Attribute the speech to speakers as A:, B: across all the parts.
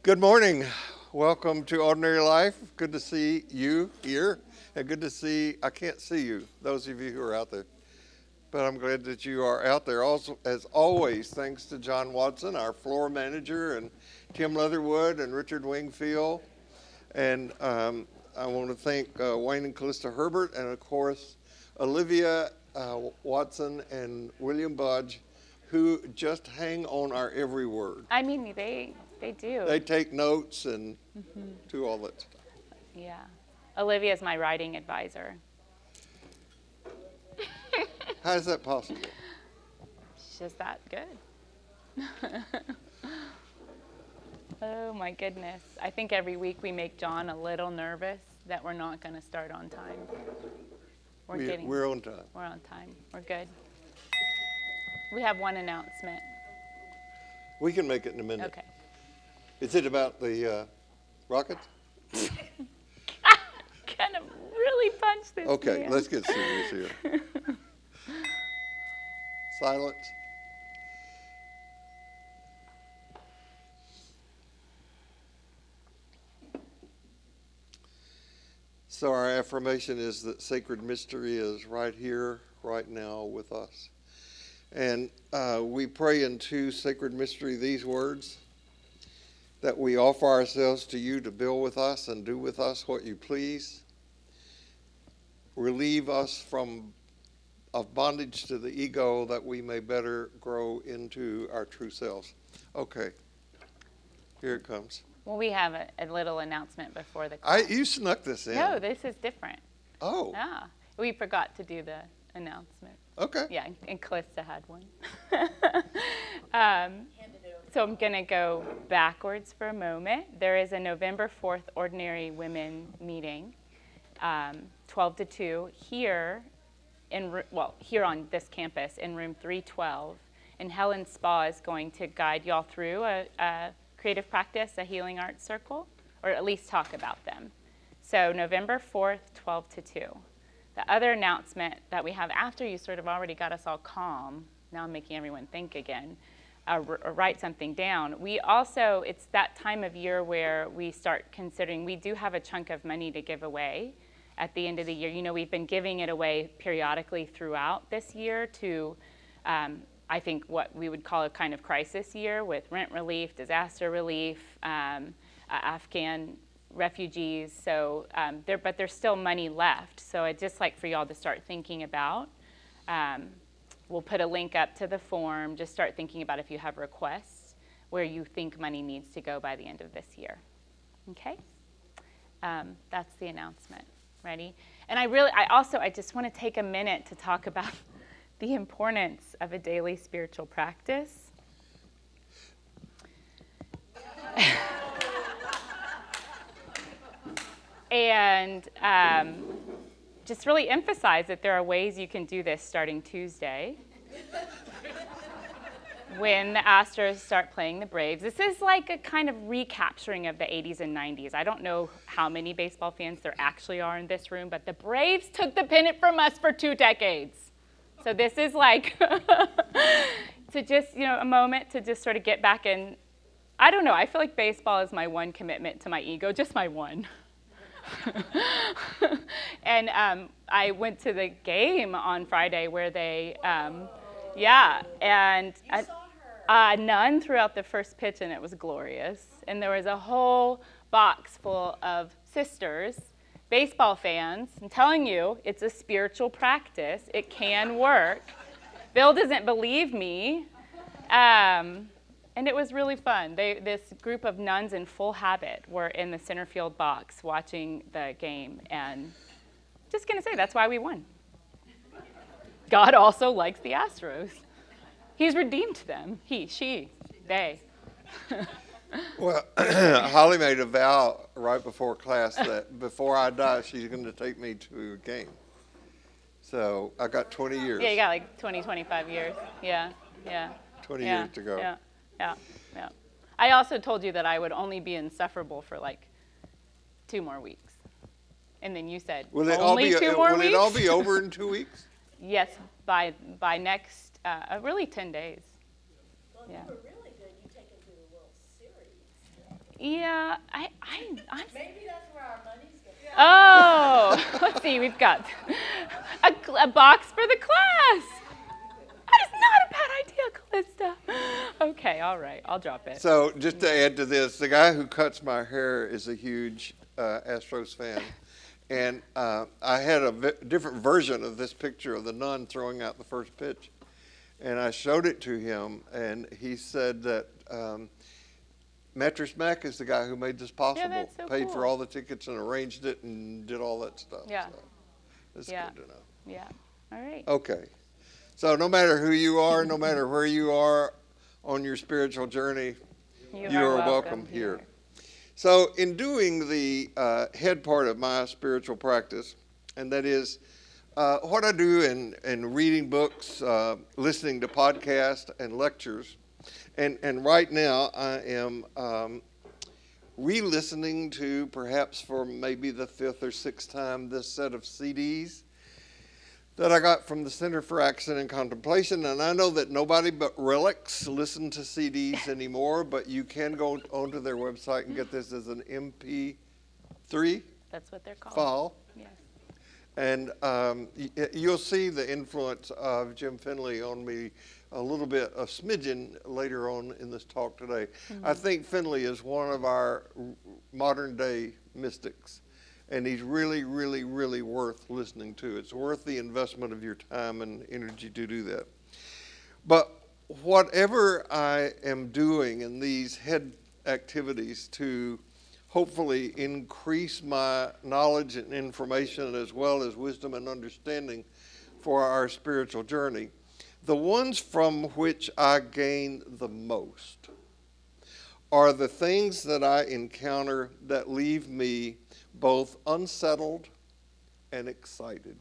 A: Good morning. Welcome to Ordinary Life. Good to see you here, and good to see, I can't see you, those of you who are out there, but I'm glad that you are out there. Also, as always, thanks to John Watson, our floor manager, and Tim Leatherwood and Richard Wingfield. And I want to thank Wayne and Callista Herbert, and of course, Olivia Watson and William Budge, who just hang on our every word.
B: I mean, they do.
A: They take notes and do all that stuff.
B: Yeah. Olivia's my writing advisor.
A: How is that possible?
B: She's just that good. Oh, my goodness. I think every week we make John a little nervous that we're not going to start on time.
A: We're on time.
B: We're on time. We're good. We have one announcement.
A: We can make it in a minute.
B: Okay.
A: Is it about the rockets?
B: Kind of really punch this
A: Okay,
B: man.
A: let's get serious here. Silence. So our affirmation is that sacred mystery is right here, right now with us. And we pray into sacred mystery these words: that we offer ourselves to you to build with us and do with us what you please. Relieve us of bondage to the ego, that we may better grow into our true selves. Okay, here it comes.
B: Well, we have a little announcement before the
A: You snuck this in.
B: No, this is different.
A: Oh.
B: Ah, we forgot to do the announcement.
A: Okay.
B: Yeah, and Callista had one. So I'm going to go backwards for a moment. There is a November 4th Ordinary Women meeting, 12 to 2, here on this campus in room 312. And Helen Spa is going to guide y'all through a creative practice, a healing arts circle, or at least talk about them. So November 4th, 12 to 2. The other announcement that we have after you sort of already got us all calm, now I'm making everyone think again, or write something down. It's that time of year where we start considering, we do have a chunk of money to give away at the end of the year. You know, we've been giving it away periodically throughout this year to, I think, what we would call a kind of crisis year with rent relief, disaster relief, Afghan refugees. So, but there's still money left. So I'd just like for y'all to start thinking about. We'll put a link up to the form. Just start thinking about if you have requests where you think money needs to go by the end of this year. Okay? That's the announcement. Ready? And I just want to take a minute to talk about the importance of a daily spiritual practice. And just really emphasize that there are ways you can do this starting Tuesday when the Astros start playing the Braves. This is like a kind of recapturing of the 80s and 90s. I don't know how many baseball fans there actually are in this room, but the Braves took the pennant from us for 2 decades. So this is like to just, a moment to just sort of get back in. I don't know, I feel like baseball is my one commitment to my ego, just my one. And I went to the game on Friday where they, and
C: you saw her.
B: None throughout the first pitch, and it was glorious. And there was a whole box full of sisters, baseball fans. I'm telling you, it's a spiritual practice. It can work. Bill doesn't believe me. And it was really fun. This group of nuns in full habit were in the center field box watching the game. And just going to say, that's why we won. God also likes the Astros. He's redeemed them. He, she, they.
A: Well, Holly made a vow right before class that before I die, she's going to take me to a game. So I got 20 years.
B: Yeah, you got like 20, 25 years. Yeah.
A: 20 years to go.
B: Yeah. I also told you that I would only be insufferable for like 2 more weeks. And then you said,
A: Will it
B: only 2 more weeks?
A: Will it all be over in 2 weeks?
B: Yes, by next, really 10 days.
C: Well, if you were really good, you'd take it to the World Series.
B: Yeah, I'm.
C: Maybe that's where our money's going.
B: Oh, let's see. We've got a box for the class. That is not a bad idea, Callista. Okay, all right. I'll drop it.
A: So just to add to this, the guy who cuts my hair is a huge Astros fan. And I had a different version of this picture of the nun throwing out the first pitch. And I showed it to him, and he said that Mattress Mac is the guy who made this possible.
B: that's so
A: paid
B: cool.
A: for all the tickets and arranged it and did all that stuff.
B: Yeah.
A: So it's
B: Yeah.
A: good to know.
B: Yeah. All right.
A: Okay. So no matter who you are, no matter where you are on your spiritual journey, you are welcome here. So in doing the head part of my spiritual practice, and that is what I do in reading books, listening to podcasts and lectures, and right now I am re-listening to, perhaps for maybe the 5th or 6th time, this set of CDs that I got from the Center for Action and Contemplation. And I know that nobody but relics listen to CDs anymore, but you can go onto their website and get this as an MP3
B: That's what they're called.
A: file.
B: Yes.
A: And you'll see the influence of Jim Finley on me a little bit, a smidgen later on in this talk today. I think Finley is one of our modern day mystics. And he's really, really, really worth listening to. It's worth the investment of your time and energy to do that. But whatever I am doing in these head activities to hopefully increase my knowledge and information as well as wisdom and understanding for our spiritual journey, the ones from which I gain the most are the things that I encounter that leave me both unsettled and excited.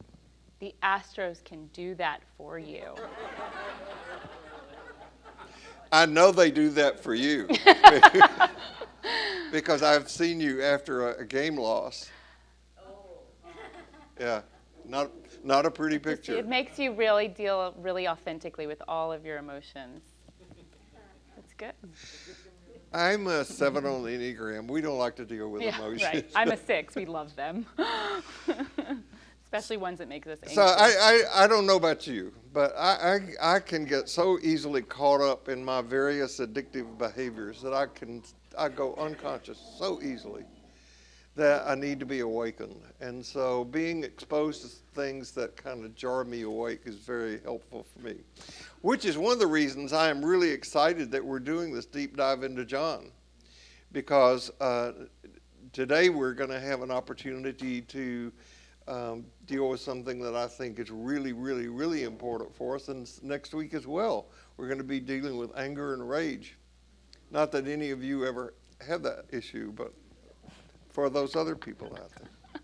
B: The Astros can do that for you.
A: I know they do that for you because I've seen you after a game loss. Yeah, not a pretty picture.
B: It makes you really deal really authentically with all of your emotions. That's good.
A: I'm a 7 on the Enneagram. We don't like to deal with
B: Yeah,
A: emotions.
B: right. I'm a 6. We love them. Especially ones that make us anxious.
A: So I don't know about you, but I can get so easily caught up in my various addictive behaviors that I go unconscious so easily that I need to be awakened. And so being exposed to things that kind of jar me awake is very helpful for me, which is one of the reasons I am really excited that we're doing this deep dive into John, because today we're going to have an opportunity to deal with something that I think is really, really, really important for us. And next week as well, we're going to be dealing with anger and rage. Not that any of you ever have that issue, but for those other people out there.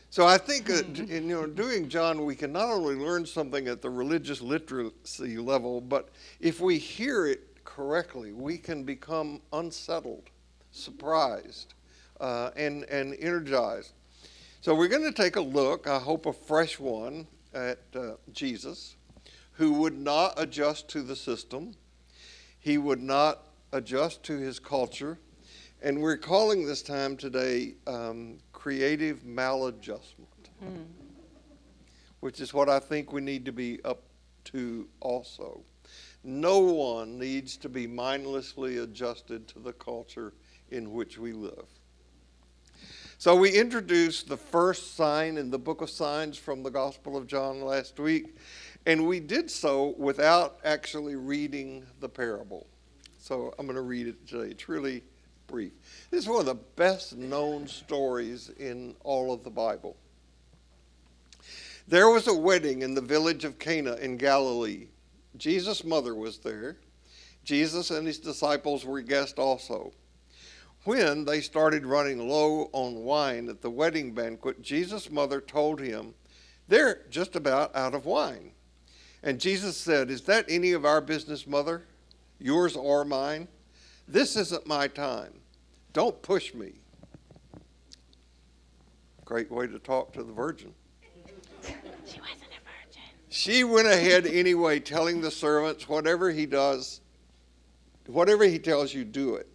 A: So I think in doing John, we can not only learn something at the religious literacy level, but if we hear it correctly, we can become unsettled, surprised, and energized. So we're going to take a look, I hope a fresh one, at Jesus, who would not adjust to the system. He would not adjust to his culture. And we're calling this time today creative maladjustment, which is what I think we need to be up to also. No one needs to be mindlessly adjusted to the culture in which we live. So we introduced the first sign in the book of signs from the Gospel of John last week, and we did so without actually reading the parable. So I'm going to read it today. It's really brief. This is one of the best known stories in all of the Bible. There was a wedding in the village of Cana in Galilee. Jesus' mother was there. Jesus and his disciples were guests also. When they started running low on wine at the wedding banquet, Jesus' mother told him, "They're just about out of wine." And Jesus said, "Is that any of our business, Mother? Yours or mine? This isn't my time. Don't push me." Great way to talk to the virgin.
B: She wasn't a virgin.
A: She went ahead anyway, telling the servants, whatever he tells you, do it.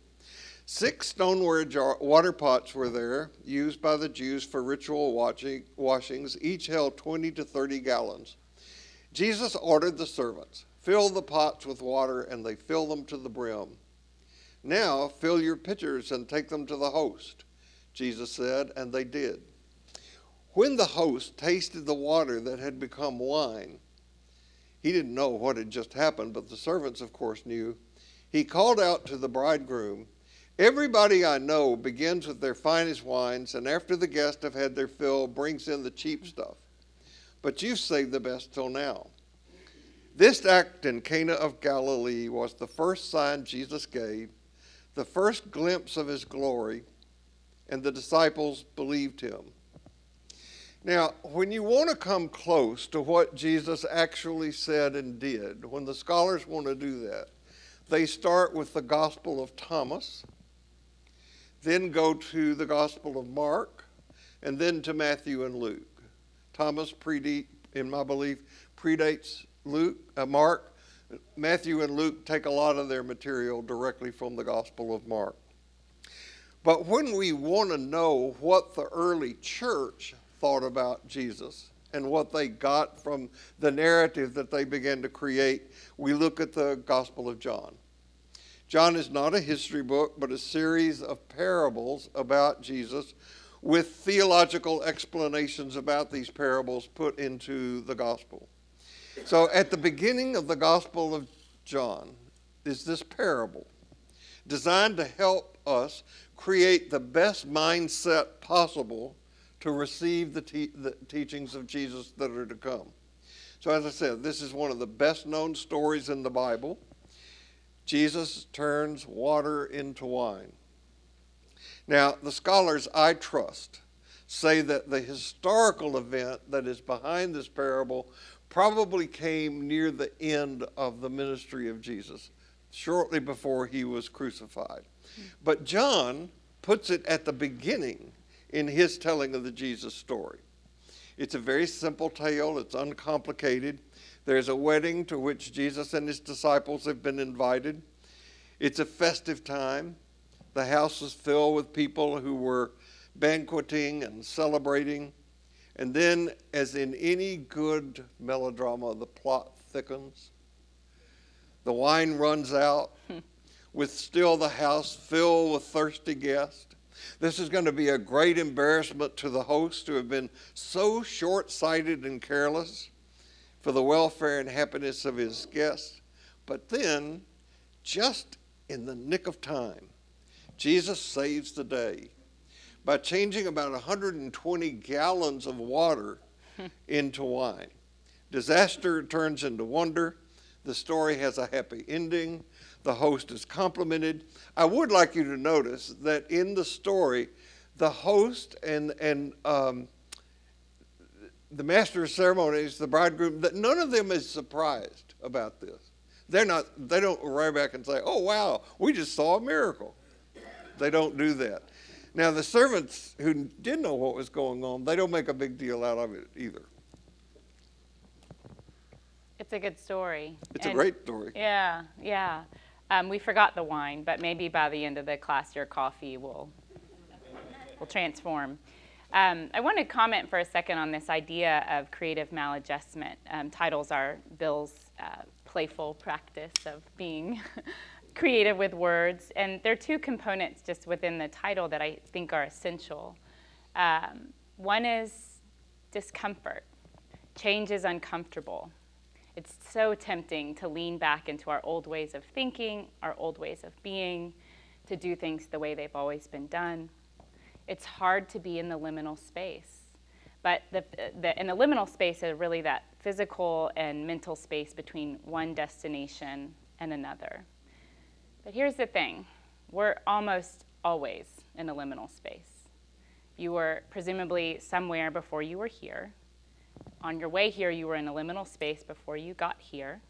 A: 6 stoneware water pots were there, used by the Jews for ritual washings. Each held 20 to 30 gallons. Jesus ordered the servants, "Fill the pots with water," and they filled them to the brim. "Now fill your pitchers and take them to the host," Jesus said, and they did. When the host tasted the water that had become wine, he didn't know what had just happened, but the servants, of course, knew. He called out to the bridegroom, "Everybody I know begins with their finest wines, and after the guests have had their fill, brings in the cheap stuff. But you've saved the best till now." This act in Cana of Galilee was the first sign Jesus gave, the first glimpse of his glory, and the disciples believed him. Now, when you want to come close to what Jesus actually said and did, when the scholars want to do that, they start with the Gospel of Thomas, then go to the Gospel of Mark, and then to Matthew and Luke. Thomas, in my belief, predates Mark. Matthew and Luke take a lot of their material directly from the Gospel of Mark. But when we want to know what the early church thought about Jesus and what they got from the narrative that they began to create, we look at the Gospel of John. John is not a history book, but a series of parables about Jesus with theological explanations about these parables put into the gospel. So at the beginning of the Gospel of John is this parable designed to help us create the best mindset possible to receive the teachings of Jesus that are to come. So as I said, this is one of the best known stories in the Bible. Jesus turns water into wine. Now, the scholars I trust say that the historical event that is behind this parable probably came near the end of the ministry of Jesus, shortly before he was crucified. But John puts it at the beginning in his telling of the Jesus story. It's a very simple tale. It's uncomplicated. There's a wedding to which Jesus and his disciples have been invited. It's a festive time. The house is filled with people who were banqueting and celebrating. And then, as in any good melodrama, the plot thickens. The wine runs out, with still the house filled with thirsty guests. This is going to be a great embarrassment to the host, who have been so short-sighted and careless for the welfare and happiness of his guests. But then, just in the nick of time, Jesus saves the day by changing about 120 gallons of water into wine. Disaster turns into wonder. The story has a happy ending. The host is complimented. I would like you to notice that in the story, the host and the master of ceremonies, the bridegroom, that none of them is surprised about this. They don't arrive back and say, "Oh, wow, we just saw a miracle." They don't do that. Now, the servants who did know what was going on, they don't make a big deal out of it either.
B: It's a good story.
A: It's a great story.
B: Yeah, yeah. We forgot the wine, but maybe by the end of the class, your coffee will transform. I want to comment for a second on this idea of creative maladjustment. Titles are Bill's playful practice of being creative with words. And there are two components just within the title that I think are essential. One is discomfort. Change is uncomfortable. It's so tempting to lean back into our old ways of thinking, our old ways of being, to do things the way they've always been done. It's hard to be in the liminal space. But in the liminal space is really that physical and mental space between one destination and another. But here's the thing. We're almost always in a liminal space. You were presumably somewhere before you were here. On your way here, you were in a liminal space before you got here.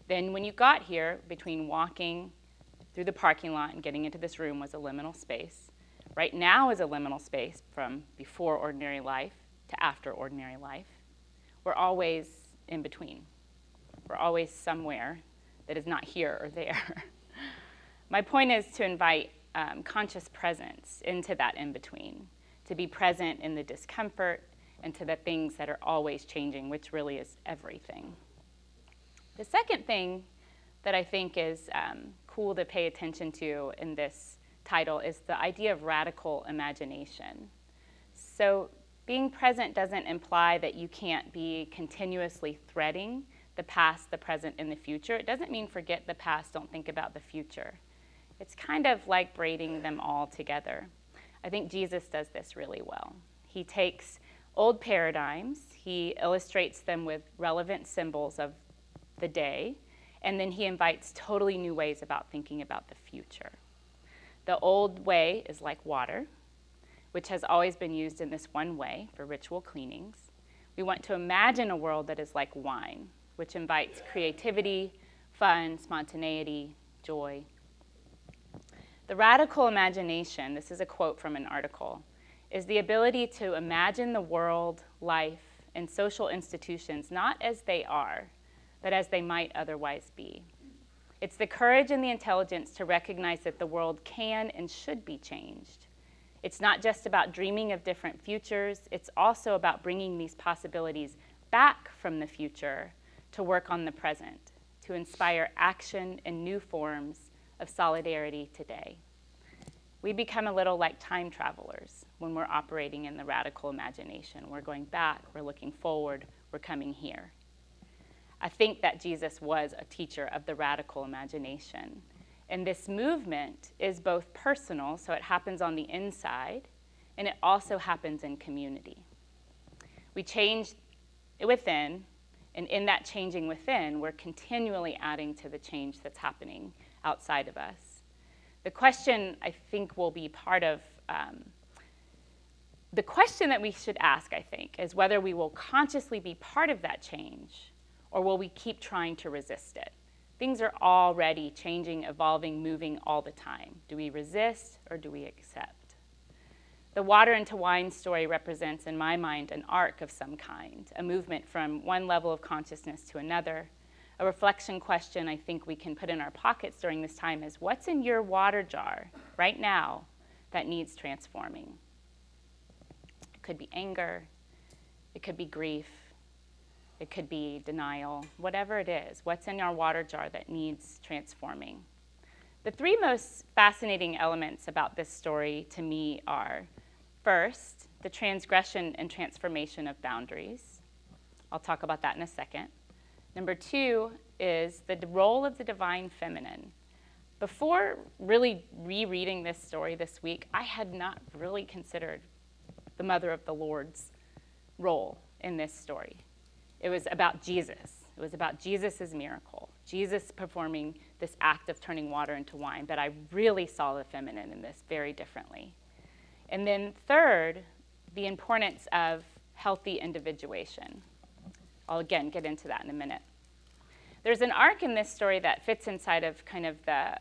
B: Then when you got here, between walking through the parking lot and getting into this room was a liminal space. Right now is a liminal space from before ordinary life to after ordinary life. We're always in between. We're always somewhere that is not here or there. My point is to invite conscious presence into that in-between, to be present in the discomfort and to the things that are always changing, which really is everything. The second thing that I think is cool to pay attention to in this title is the idea of radical imagination. So being present doesn't imply that you can't be continuously threading the past, the present, and the future. It doesn't mean forget the past, don't think about the future. It's kind of like braiding them all together. I think Jesus does this really well. He takes old paradigms, he illustrates them with relevant symbols of the day, and then he invites totally new ways about thinking about the future. The old way is like water, which has always been used in this one way for ritual cleanings. We want to imagine a world that is like wine, which invites creativity, fun, spontaneity, joy. The radical imagination, this is a quote from an article, is the ability to imagine the world, life, and social institutions not as they are, but as they might otherwise be. It's the courage and the intelligence to recognize that the world can and should be changed. It's not just about dreaming of different futures, it's also about bringing these possibilities back from the future to work on the present, to inspire action and new forms of solidarity today. We become a little like time travelers when we're operating in the radical imagination. We're going back, we're looking forward, we're coming here. I think that Jesus was a teacher of the radical imagination. And this movement is both personal, so it happens on the inside, and it also happens in community. We change within, and in that changing within, we're continually adding to the change that's happening outside of us. The question, I think, will be part of, the question that we should ask, I think, is whether we will consciously be part of that change, or will we keep trying to resist it? Things are already changing, evolving, moving all the time. Do we resist or do we accept? The water into wine story represents, in my mind, an arc of some kind, a movement from one level of consciousness to another. A reflection question I think we can put in our pockets during this time is, what's in your water jar right now that needs transforming? It could be anger, it could be grief, it could be denial, whatever it is. What's in our water jar that needs transforming? The three most fascinating elements about this story to me are, first, the transgression and transformation of boundaries. I'll talk about that in a second. Number two is the role of the divine feminine. Before really rereading this story this week, I had not really considered the mother of the Lord's role in this story. It was about Jesus. It was about Jesus' miracle, Jesus performing this act of turning water into wine, but I really saw the feminine in this very differently. And then third, the importance of healthy individuation. I'll again get into that in a minute. There's an arc in this story that fits inside of kind of the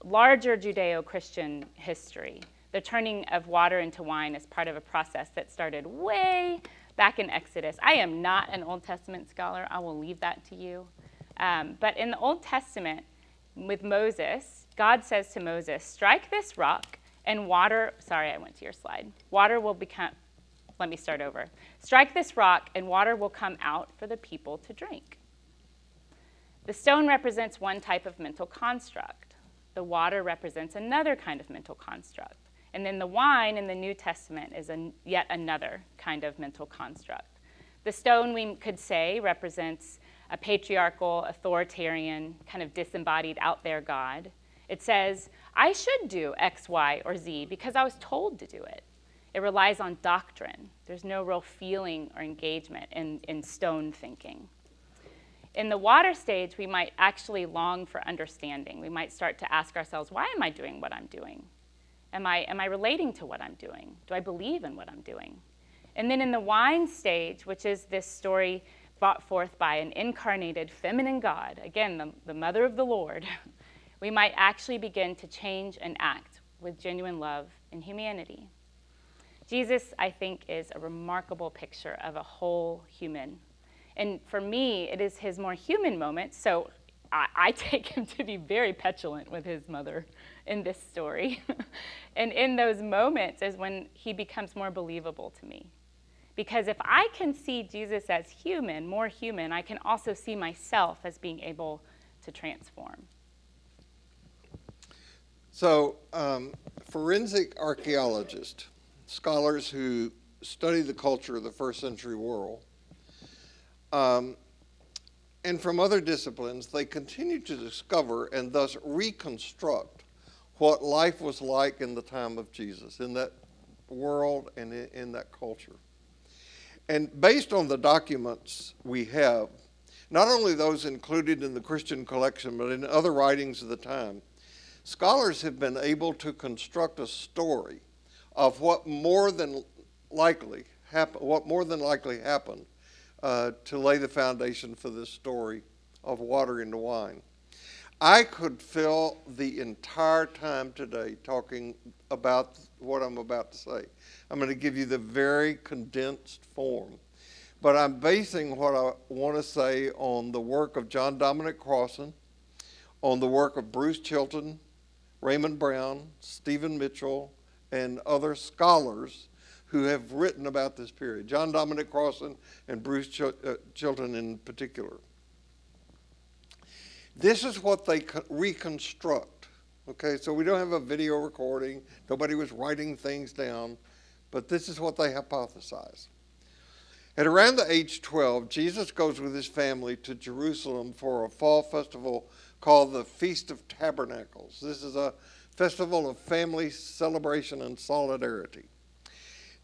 B: larger Judeo-Christian history. The turning of water into wine is part of a process that started way back in Exodus. I am not an Old Testament scholar. I will leave that to you. But in the Old Testament, with Moses, God says to Moses, strike this rock and water, sorry, I went to your slide. Water will become, let me start over. Strike this rock and water will come out for the people to drink. The stone represents one type of mental construct. The water represents another kind of mental construct. And then the wine in the New Testament is yet another kind of mental construct. The stone, we could say, represents a patriarchal, authoritarian, kind of disembodied, out there God. It says, I should do X, Y, or Z because I was told to do it. It relies on doctrine. There's no real feeling or engagement in stone thinking. In the water stage, we might actually long for understanding. We might start to ask ourselves, why am I doing what I'm doing? Am I relating to what I'm doing? Do I believe in what I'm doing? And then in the wine stage, which is this story brought forth by an incarnated feminine God, again, the mother of the Lord, we might actually begin to change and act with genuine love and humanity. Jesus, I think, is a remarkable picture of a whole human. And for me, it is his more human moment. So I take him to be very petulant with his mother in this story. And in those moments is when he becomes more believable to me. Because if I can see Jesus as human, more human, I can also see myself as being able to transform.
A: So, forensic archaeologists, scholars who study the culture of the first century world, and from other disciplines, they continue to discover and thus reconstruct what life was like in the time of Jesus, in that world and in that culture. And based on the documents we have, not only those included in the Christian collection, but in other writings of the time, scholars have been able to construct a story of what more than likely happened to lay the foundation for this story of water into wine. I could fill the entire time today talking about what I'm about to say. I'm going to give you the very condensed form. But I'm basing what I want to say on the work of John Dominic Crossan, on the work of Bruce Chilton, Raymond Brown, Stephen Mitchell, and other scholars who have written about this period. John Dominic Crossan and Bruce Chilton in particular. This is what they reconstruct. Okay, so we don't have a video recording. Nobody was writing things down, but this is what they hypothesize. At around the age 12, Jesus goes with his family to Jerusalem for a fall festival called the Feast of Tabernacles. This is a festival of family celebration and solidarity.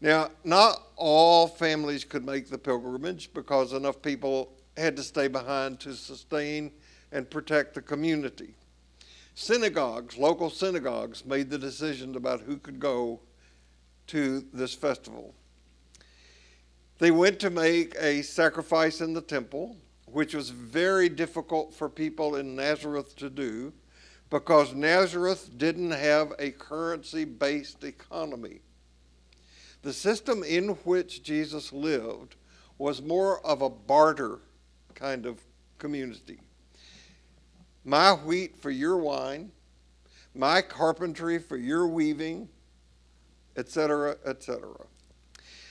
A: Now, not all families could make the pilgrimage because enough people had to stay behind to sustain and protect the community. Synagogues, local synagogues, made the decision about who could go to this festival. They went to make a sacrifice in the temple, which was very difficult for people in Nazareth to do because Nazareth didn't have a currency-based economy. The system in which Jesus lived was more of a barter kind of community. My wheat for your wine, my carpentry for your weaving, etc., etc.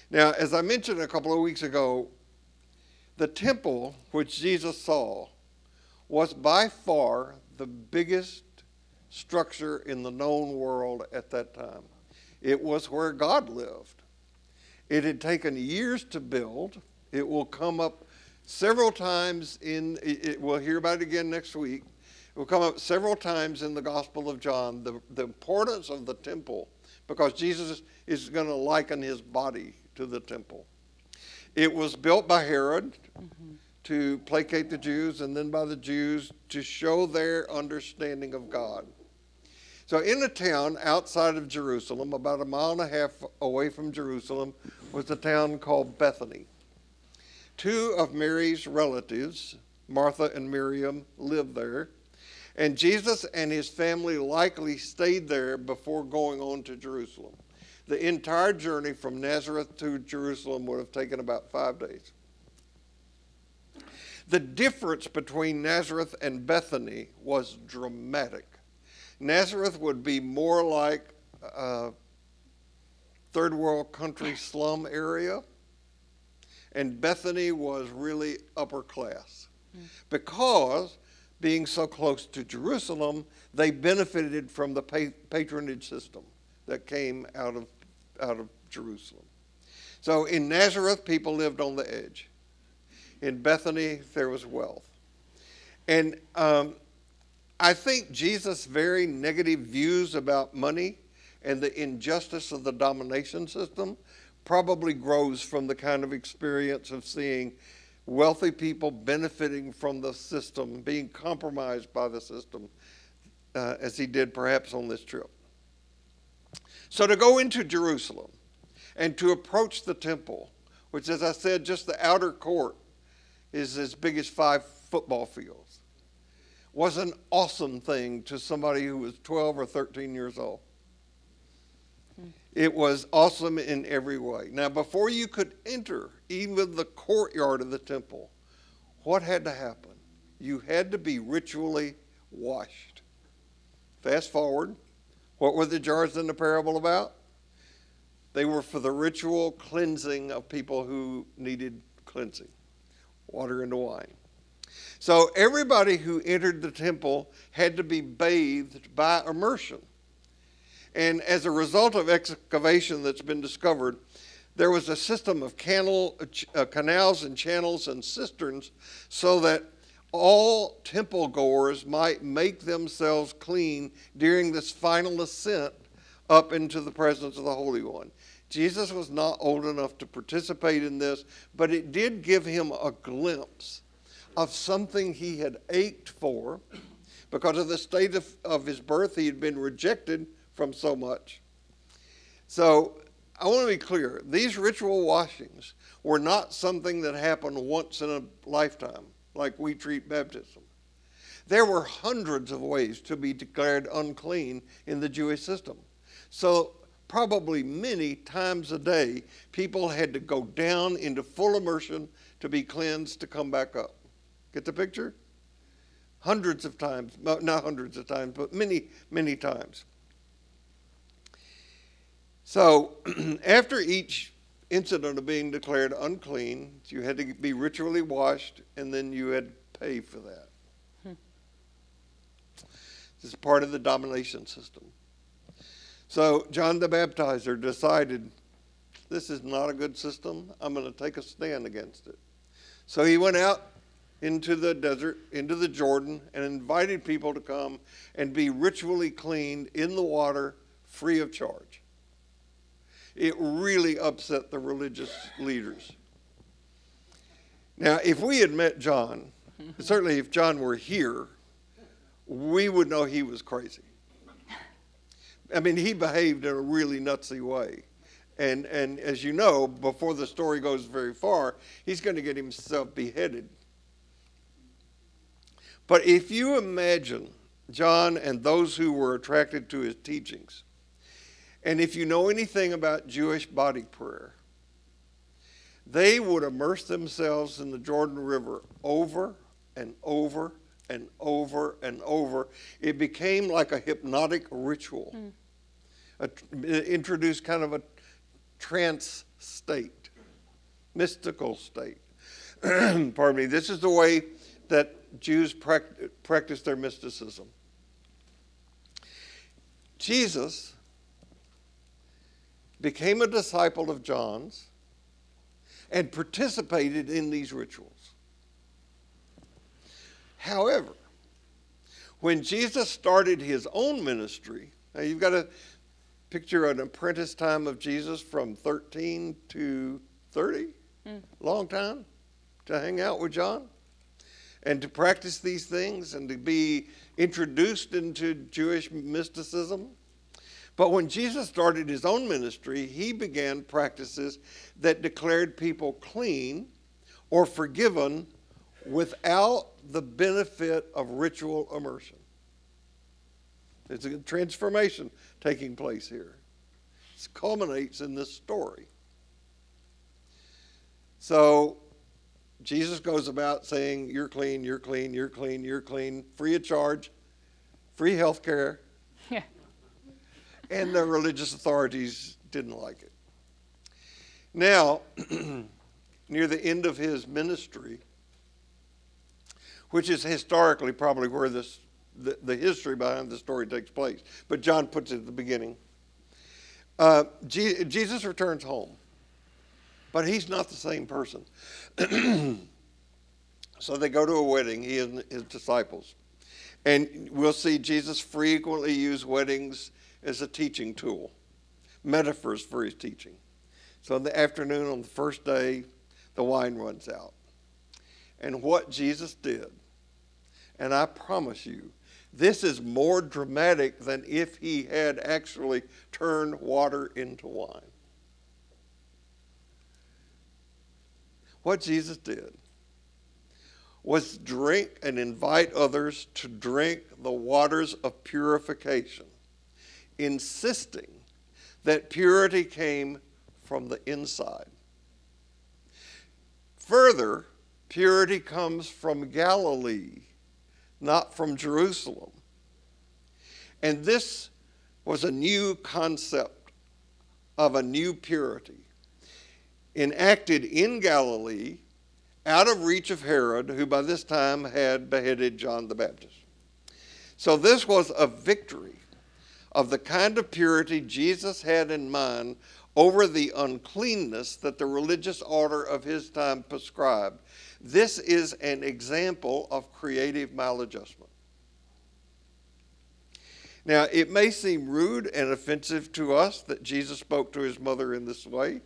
A: Now, as I mentioned a couple of weeks ago, the temple which Jesus saw was by far the biggest structure in the known world at that time. It was where God lived. It had taken years to build. It will come up several times we'll hear about it again next week. It will come up several times in the Gospel of John, the importance of the temple, because Jesus is going to liken his body to the temple. It was built by Herod to placate the Jews, and then by the Jews to show their understanding of God. So in a town outside of Jerusalem, about 1.5 miles away from Jerusalem, was a town called Bethany. Two of Mary's relatives, Martha and Miriam, lived there. And Jesus and his family likely stayed there before going on to Jerusalem. The entire journey from Nazareth to Jerusalem would have taken about 5 days. The difference between Nazareth and Bethany was dramatic. Nazareth would be more like a third world country slum area, and Bethany was really upper class. Because being so close to Jerusalem, they benefited from the patronage system that came out of Jerusalem. So in Nazareth, people lived on the edge. In Bethany, there was wealth. And I think Jesus' very negative views about money and the injustice of the domination system probably grows from the kind of experience of seeing wealthy people benefiting from the system, being compromised by the system, as he did perhaps on this trip. So to go into Jerusalem and to approach the temple, which, as I said, just the outer court is as big as 5 football fields, was an awesome thing to somebody who was 12 or 13 years old. It was awesome in every way. Now, before you could enter even the courtyard of the temple, what had to happen? you had to be ritually washed. Fast forward, what were the jars in the parable about? They were for the ritual cleansing of people who needed cleansing, water into wine. So everybody who entered the temple had to be bathed by immersion. And as a result of excavation that's been discovered, there was a system of canals and channels and cisterns so that all temple goers might make themselves clean during this final ascent up into the presence of the Holy One. Jesus was not old enough to participate in this, but it did give him a glimpse of something he had ached for. Because of the state of his birth, he had been rejected from so much. So I want to be clear, these ritual washings were not something that happened once in a lifetime, like we treat baptism. There were hundreds of ways to be declared unclean in the Jewish system. So probably many times a day, people had to go down into full immersion to be cleansed to come back up. Get the picture? Hundreds of times, not hundreds of times, but many, many times. So after each incident of being declared unclean, you had to be ritually washed, and then you had to pay for that. This is part of the domination system. So John the Baptizer decided, this is not a good system. I'm going to take a stand against it. So he went out into the desert, into the Jordan, and invited people to come and be ritually cleaned in the water free of charge. It really upset the religious leaders. Now, if we had met John, certainly if John were here, we would know he was crazy. I mean, he behaved in a really nutsy way. And as you know, before the story goes very far, he's going to get himself beheaded. But if you imagine John and those who were attracted to his teachings, and if you know anything about Jewish body prayer, they would immerse themselves in the Jordan River over and over and over and over. It became like a hypnotic ritual. It introduced kind of a trance state, mystical state. Pardon me. This is the way that Jews practice their mysticism. Jesus became a disciple of John's and participated in these rituals. However, when Jesus started his own ministry, now you've got to picture an apprentice time of Jesus from 13 to 30, long time to hang out with John and to practice these things and to be introduced into Jewish mysticism. But when Jesus started his own ministry, he began practices that declared people clean or forgiven without the benefit of ritual immersion. There's a transformation taking place here. It culminates in this story. So Jesus goes about saying, you're clean, you're clean, you're clean, you're clean, free of charge, free health care.
B: Yeah.
A: And the religious authorities didn't like it. Now, near the end of his ministry, which is historically probably where the history behind the story takes place, but John puts it at the beginning. Jesus returns home, but he's not the same person. So they go to a wedding, he and his disciples. And we'll see Jesus frequently use weddings as a teaching tool, metaphors for his teaching. So in the afternoon on the first day, the wine runs out. And what Jesus did, and I promise you, this is more dramatic than if he had actually turned water into wine. What Jesus did was drink and invite others to drink the waters of purification, insisting that purity came from the inside. Further, Purity comes from Galilee, not from Jerusalem. And this was a new concept of a new purity, enacted in Galilee, out of reach of Herod, who by this time had beheaded John the Baptist. So this was a victory of the kind of purity Jesus had in mind over the uncleanness that the religious order of his time prescribed. This is an example of creative maladjustment. Now, it may seem rude and offensive to us that Jesus spoke to his mother in this way.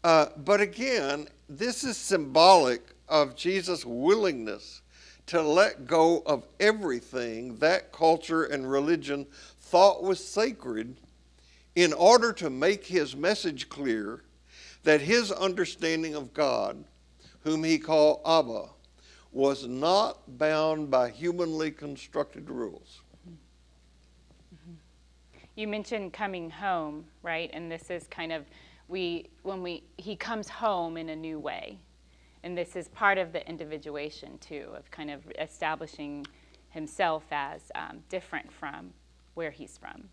A: But again, this is symbolic of Jesus' willingness to let go of everything that culture and religion thought was sacred in order to make his message clear that his understanding of God, whom he called Abba, was not bound by humanly constructed rules.
B: You mentioned coming home, right? And this is kind of, he comes home in a new way. And this is part of the individuation, too, of kind of establishing himself as different from where he's from.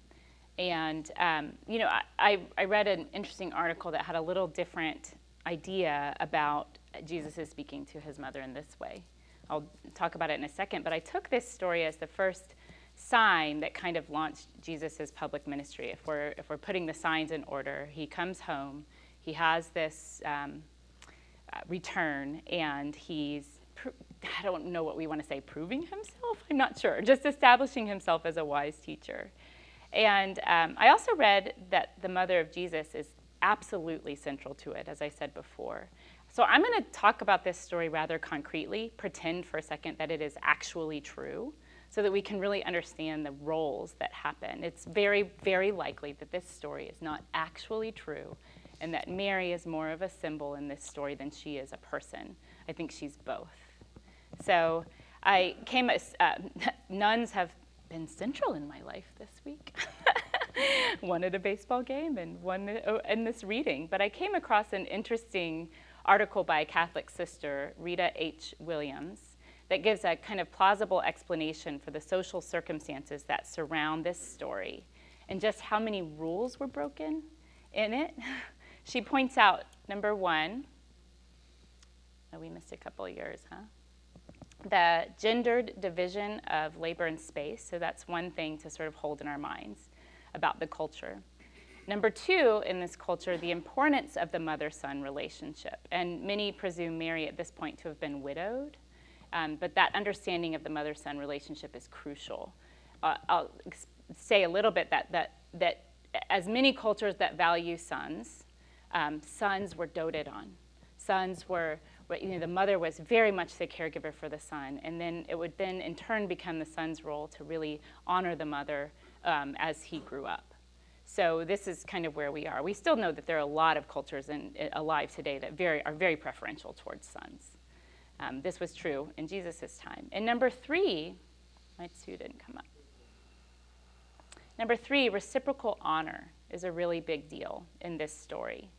B: And, I read an interesting article that had a little different idea about Jesus' speaking to his mother in this way. I'll talk about it in a second, but I took this story as the first sign that kind of launched Jesus' public ministry. If we're putting the signs in order, he comes home, he has this return, and he's, I don't know what we want to say, proving himself? I'm not sure. Just establishing himself as a wise teacher. And I also read that the mother of Jesus is absolutely central to it, as I said before. So I'm going to talk about this story rather concretely, pretend for a second that it is actually true, so that we can really understand the roles that happen. It's very, very likely that this story is not actually true, and that Mary is more of a symbol in this story than she is a person. I think she's both. So nuns have been central in my life this week. One at a baseball game and one in this reading. But I came across an interesting article by a Catholic sister, Rita H. Williams, that gives a kind of plausible explanation for the social circumstances that surround this story and just how many rules were broken in it. She points out, number one, we missed a couple of years, huh? The gendered division of labor and space. So that's one thing to sort of hold in our minds about the culture. Number two, in this culture, the importance of the mother-son relationship. And many presume Mary at this point to have been widowed. But that understanding of the mother-son relationship is crucial. I'll say a little bit that as many cultures that value sons, sons were doted on. Sons were, the mother was very much the caregiver for the son, and then it would then in turn become the son's role to really honor the mother as he grew up. So this is kind of where we are. We still know that there are a lot of cultures alive today that are very preferential towards sons. This was true in Jesus' time. And number three, my two didn't come up. Number three, reciprocal honor is a really big deal in this story.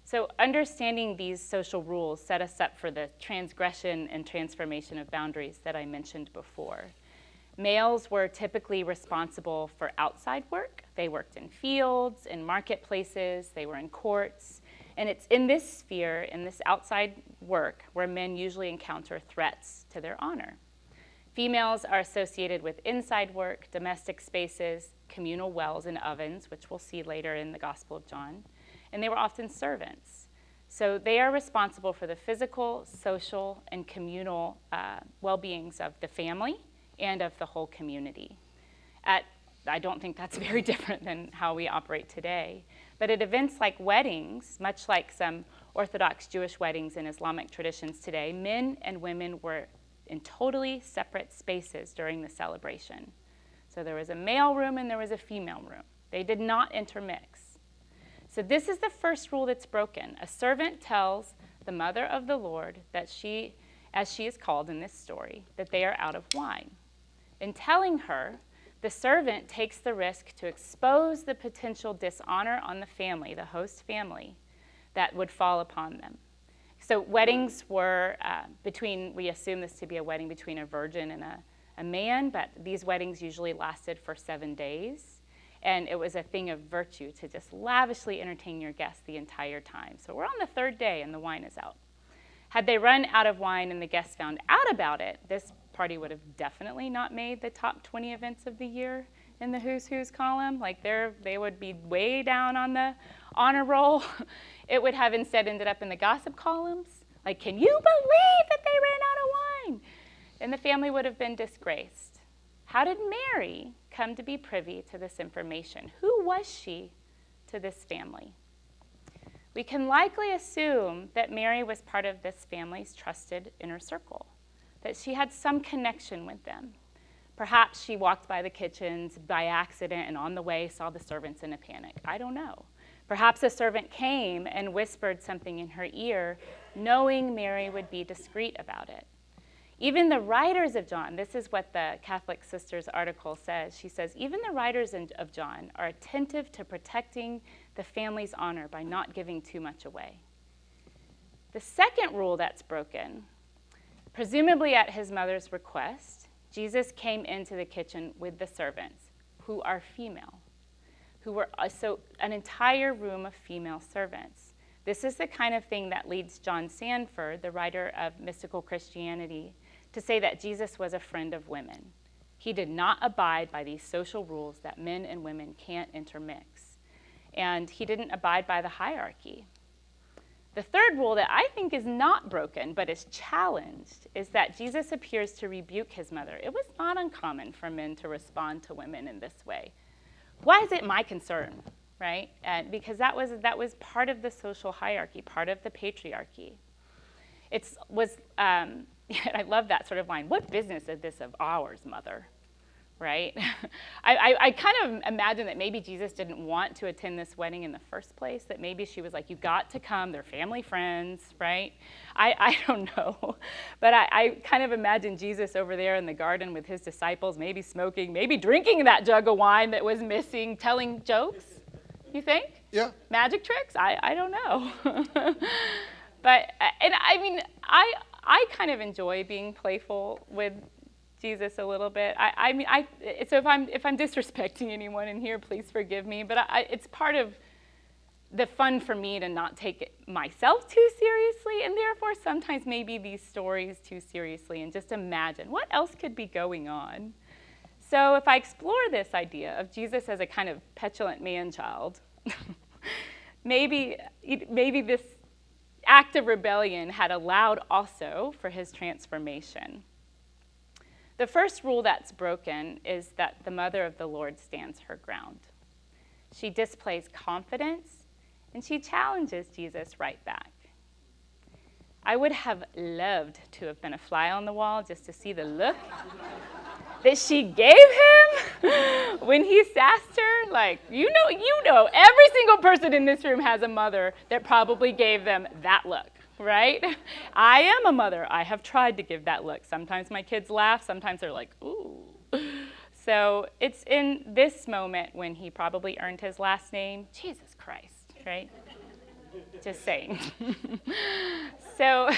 B: So understanding these social rules set us up for the transgression and transformation of boundaries that I mentioned before. Males were typically responsible for outside work. They worked in fields, in marketplaces, they were in courts. And it's in this sphere, in this outside work, where men usually encounter threats to their honor. Females are associated with inside work, domestic spaces, communal wells and ovens, which we'll see later in the Gospel of John. And they were often servants. So they are responsible for the physical, social, and communal well-beings of the family and of the whole community. I don't think that's very different than how we operate today. But at events like weddings, much like some Orthodox Jewish weddings in Islamic traditions today, men and women were in totally separate spaces during the celebration. So there was a male room and there was a female room. They did not intermix. So this is the first rule that's broken. A servant tells the mother of the Lord that she, as she is called in this story, that they are out of wine. In telling her, the servant takes the risk to expose the potential dishonor on the family, the host family, that would fall upon them. So weddings were we assume this to be a wedding between a virgin and a man, but these weddings usually lasted for 7 days. And it was a thing of virtue to just lavishly entertain your guests the entire time. So we're on the 3rd day and the wine is out. Had they run out of wine and the guests found out about it, this party would have definitely not made the top 20 events of the year in the Who's Who's column. Like they would be way down on the honor roll. It would have instead ended up in the gossip columns. Like, can you believe that they ran out of wine? And the family would have been disgraced. How did Mary come to be privy to this information? Who was she to this family? We can likely assume that Mary was part of this family's trusted inner circle, that she had some connection with them. Perhaps she walked by the kitchens by accident and on the way saw the servants in a panic. I don't know. Perhaps a servant came and whispered something in her ear, knowing Mary would be discreet about it. Even the writers of John, this is what the Catholic Sisters article says. She says, even the writers of John are attentive to protecting the family's honor by not giving too much away. The second rule that's broken, presumably at his mother's request, Jesus came into the kitchen with the servants, who are female, who were so an entire room of female servants. This is the kind of thing that leads John Sanford, the writer of Mystical Christianity, to say that Jesus was a friend of women. He did not abide by these social rules that men and women can't intermix. And he didn't abide by the hierarchy. The third rule that I think is not broken, but is challenged, is that Jesus appears to rebuke his mother. It was not uncommon for men to respond to women in this way. Why is it my concern, right? Because that was part of the social hierarchy, part of the patriarchy. I love that sort of line. What business is this of ours, mother? Right? I kind of imagine that maybe Jesus didn't want to attend this wedding in the first place, that maybe she was like, you got to come, they're family friends, right? I don't know. But I kind of imagine Jesus over there in the garden with his disciples, maybe smoking, maybe drinking that jug of wine that was missing, telling jokes, you think?
A: Yeah.
B: Magic tricks? I don't know. But, and I mean, I kind of enjoy being playful with Jesus a little bit. So if I'm disrespecting anyone in here, please forgive me. But it's part of the fun for me to not take it myself too seriously, and therefore sometimes maybe these stories too seriously, and just imagine what else could be going on. So if I explore this idea of Jesus as a kind of petulant man-child, maybe this act of rebellion had allowed also for his transformation. The first rule that's broken is that the mother of the Lord stands her ground. She displays confidence, and she challenges Jesus right back. I would have loved to have been a fly on the wall just to see the look that she gave him when he sassed her. Like, you know, every single person in this room has a mother that probably gave them that look, right? I am a mother. I have tried to give that look. Sometimes my kids laugh. Sometimes they're like, ooh. So it's in this moment when he probably earned his last name, Jesus Christ, right? Just saying. So,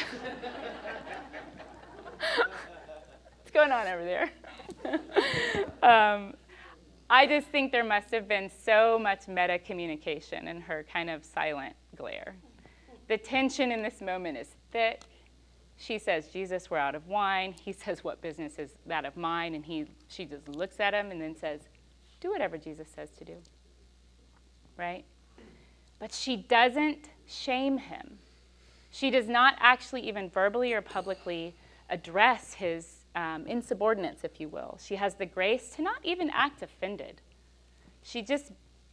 B: what's going on over there? I just think there must have been so much meta communication in her kind of silent glare. The tension in this moment is thick. She says, Jesus, we're out of wine. He says, what business is that of mine? And she just looks at him and then says, do whatever Jesus says to do, right? But she doesn't shame him. She does not actually even verbally or publicly address his insubordinates, if you will. She has the grace to not even act offended. She just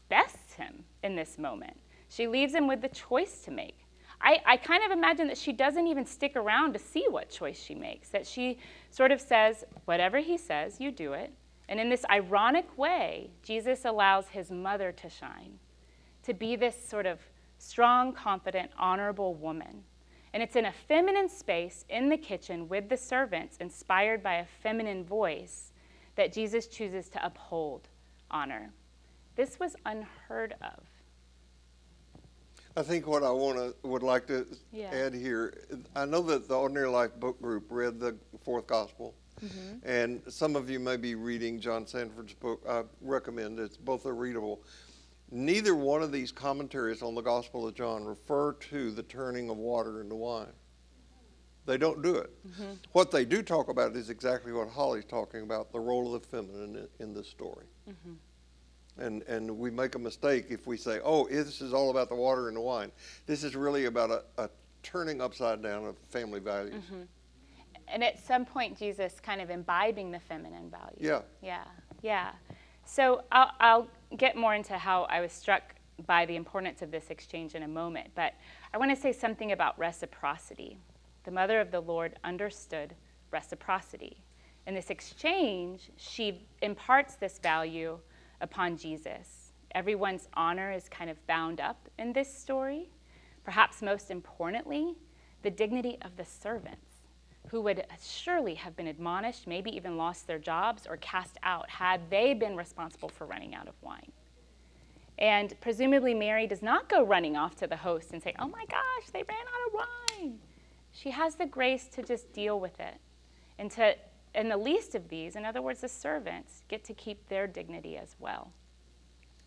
B: bests him in this moment. She leaves him with the choice to make. I kind of imagine that she doesn't even stick around to see what choice she makes, that she sort of says, whatever he says, you do it. And in this ironic way, Jesus allows his mother to shine, to be this sort of strong, confident, honorable woman. And it's in a feminine space in the kitchen with the servants, inspired by a feminine voice, that Jesus chooses to uphold honor. This was unheard of.
A: I think what I would like to
B: Yeah.
A: add here, I know that the Ordinary Life book group read the fourth gospel, and some of you may be reading John Sanford's book. I recommend it. Both are readable. Neither one of these commentaries on the Gospel of John refer to the turning of water into wine. They don't do it. What they do talk about is exactly what Holly's talking about, the role of the feminine in this story. And we make a mistake if we say, oh, this is all about the water and the wine. This is really about a turning upside down of family values.
B: And at some point, Jesus kind of imbibing the feminine value.
A: Yeah.
B: Yeah, yeah. So I'll get more into how I was struck by the importance of this exchange in a moment. But I want to say something about reciprocity. The mother of the Lord understood reciprocity. In this exchange, she imparts this value upon Jesus. Everyone's honor is kind of bound up in this story. Perhaps most importantly, the dignity of the servants, who would surely have been admonished, maybe even lost their jobs or cast out had they been responsible for running out of wine. And presumably Mary does not go running off to the host and say, oh my gosh, they ran out of wine. She has the grace to just deal with it. And the least of these, in other words, the servants, get to keep their dignity as well.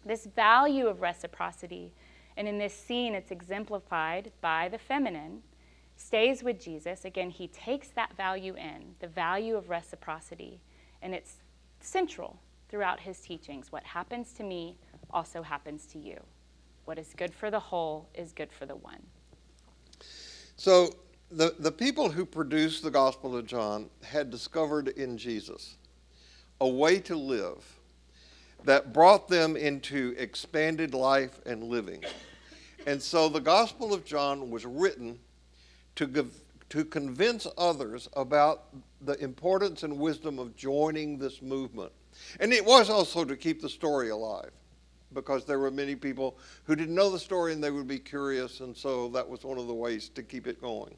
B: This value of reciprocity, and in this scene it's exemplified by the feminine, stays with Jesus. Again, he takes that value in, the value of reciprocity, and it's central throughout his teachings. What happens to me also happens to you. What is good for the whole is good for the one.
A: So the people who produced the Gospel of John had discovered in Jesus a way to live that brought them into expanded life and living. And so the Gospel of John was written to convince others about the importance and wisdom of joining this movement. And it was also to keep the story alive, because there were many people who didn't know the story and they would be curious, and so that was one of the ways to keep it going.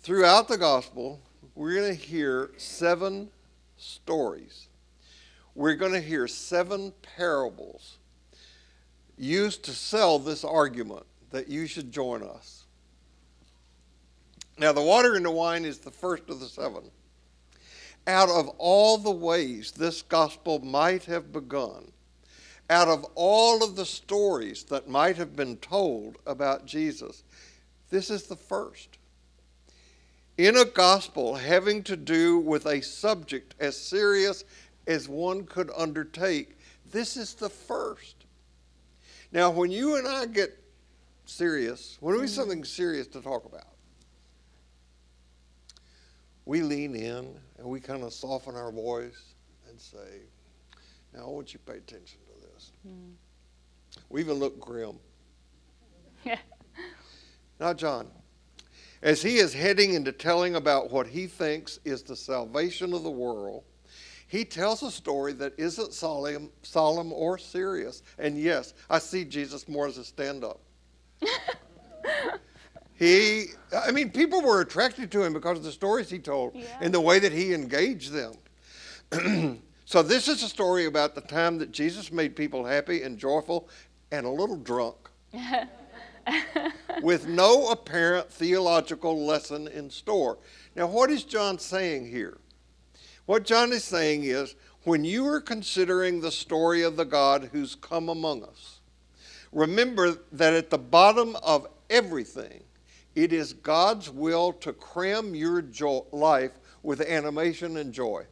A: Throughout the gospel, we're going to hear 7 stories. We're going to hear 7 parables used to sell this argument that you should join us. Now, the water and the wine is the first of the 7. Out of all the ways this gospel might have begun, out of all of the stories that might have been told about Jesus, this is the first. In a gospel having to do with a subject as serious as one could undertake, this is the first. Now, when you and I get serious, when we have something serious to talk about, we lean in and we kind of soften our voice and say, now I want you to pay attention to this. We even look grim. Now, John, as he is heading into telling about what he thinks is the salvation of the world, he tells a story that isn't solemn or serious. And yes, I see Jesus more as a stand-up. People were attracted to him because of the stories he told and the way that he engaged them. So this is a story about the time that Jesus made people happy and joyful and a little drunk with no apparent theological lesson in store. Now, what is John saying here? What John is saying is, when you are considering the story of the God who's come among us, remember that at the bottom of everything, it is God's will to cram your life with animation and joy.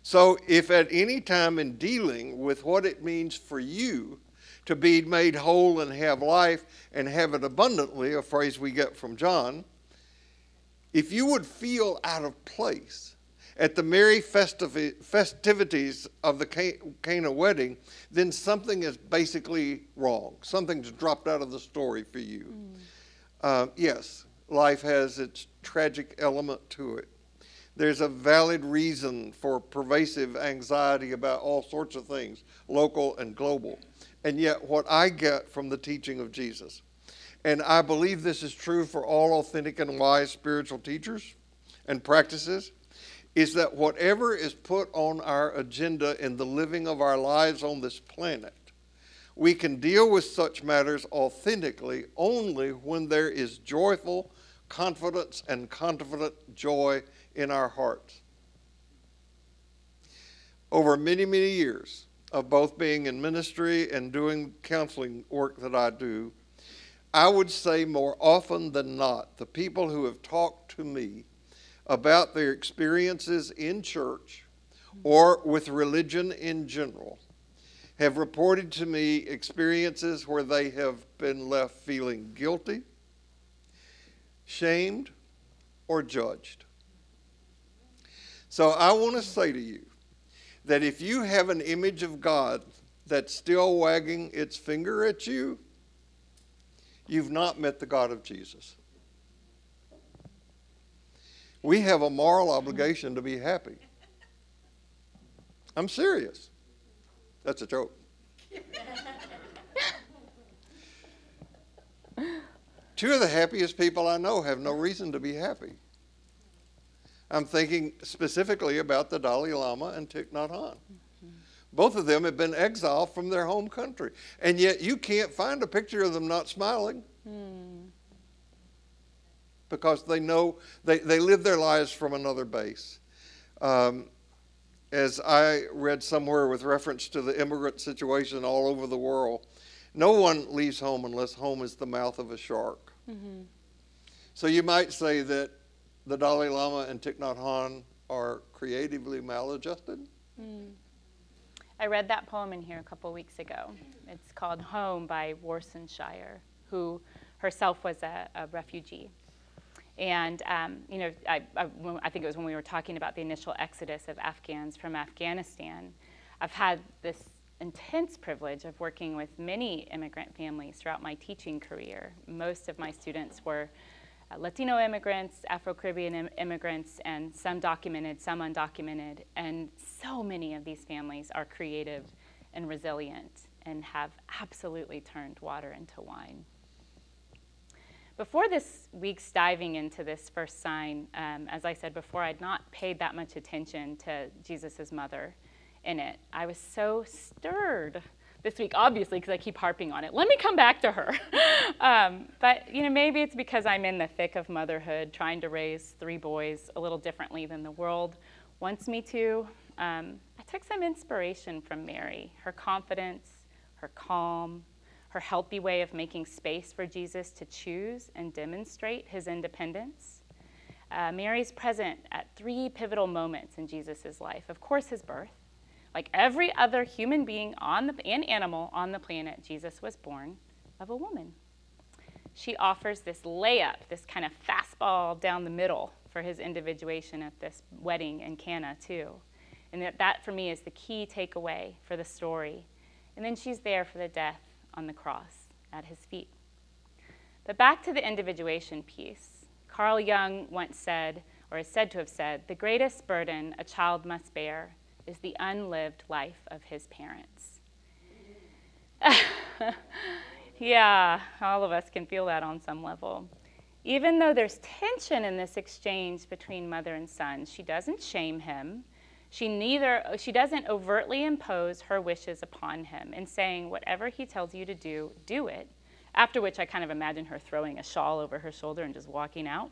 A: So if at any time in dealing with what it means for you to be made whole and have life and have it abundantly, a phrase we get from John, if you would feel out of place at the merry festivities of the Cana wedding, then something is basically wrong. Something's dropped out of the story for you. Yes, life has its tragic element to it. There's a valid reason for pervasive anxiety about all sorts of things, local and global. And yet what I get from the teaching of Jesus, and I believe this is true for all authentic and wise spiritual teachers and practices, is that whatever is put on our agenda in the living of our lives on this planet, We can deal with such matters authentically only when there is joyful confidence and confident joy in our hearts. Over many, many years of both being in ministry and doing counseling work that I do, I would say more often than not, the people who have talked to me about their experiences in church or with religion in general have reported to me experiences where they have been left feeling guilty, shamed, or judged. So I want to say to you that if you have an image of God that's still wagging its finger at you, you've not met the God of Jesus. We have a moral obligation to be happy. I'm serious. That's a joke. Two of the happiest people I know have no reason to be happy. I'm thinking specifically about the Dalai Lama and Thich Nhat Hanh. Both of them have been exiled from their home country, and yet you can't find a picture of them not smiling because they know they live their lives from another base. As I read somewhere with reference to the immigrant situation all over the world, no one leaves home unless home is the mouth of a shark. So you might say that the Dalai Lama and Thich Nhat Hanh are creatively maladjusted.
B: I read that poem in here a couple weeks ago. It's called Home by Worcestershire, who herself was a refugee. And, I think it was when we were talking about the initial exodus of Afghans from Afghanistan. I've had this intense privilege of working with many immigrant families throughout my teaching career. Most of my students were Latino immigrants, Afro-Caribbean immigrants, and some documented, some undocumented. And so many of these families are creative and resilient and have absolutely turned water into wine. Before this week's diving into this first sign, as I said before, I'd not paid that much attention to Jesus' mother in it. I was so stirred this week, obviously, because I keep harping on it. Let me come back to her. But maybe it's because I'm in the thick of motherhood, trying to raise 3 boys a little differently than the world wants me to. I took some inspiration from Mary, her confidence, her calm, her healthy way of making space for Jesus to choose and demonstrate his independence. Mary's present at 3 pivotal moments in Jesus' life. Of course, his birth. Like every other human being and animal on the planet, Jesus was born of a woman. She offers this layup, this kind of fastball down the middle for his individuation at this wedding in Cana, too. And that for me, is the key takeaway for the story. And then she's there for the death on the cross at his feet. But back to the individuation piece. Carl Jung once said, or is said to have said, the greatest burden a child must bear is the unlived life of his parents. Yeah, all of us can feel that on some level. Even though there's tension in this exchange between mother and son, she doesn't shame him. She doesn't overtly impose her wishes upon him and saying, whatever he tells you to do, do it. After which I kind of imagine her throwing a shawl over her shoulder and just walking out.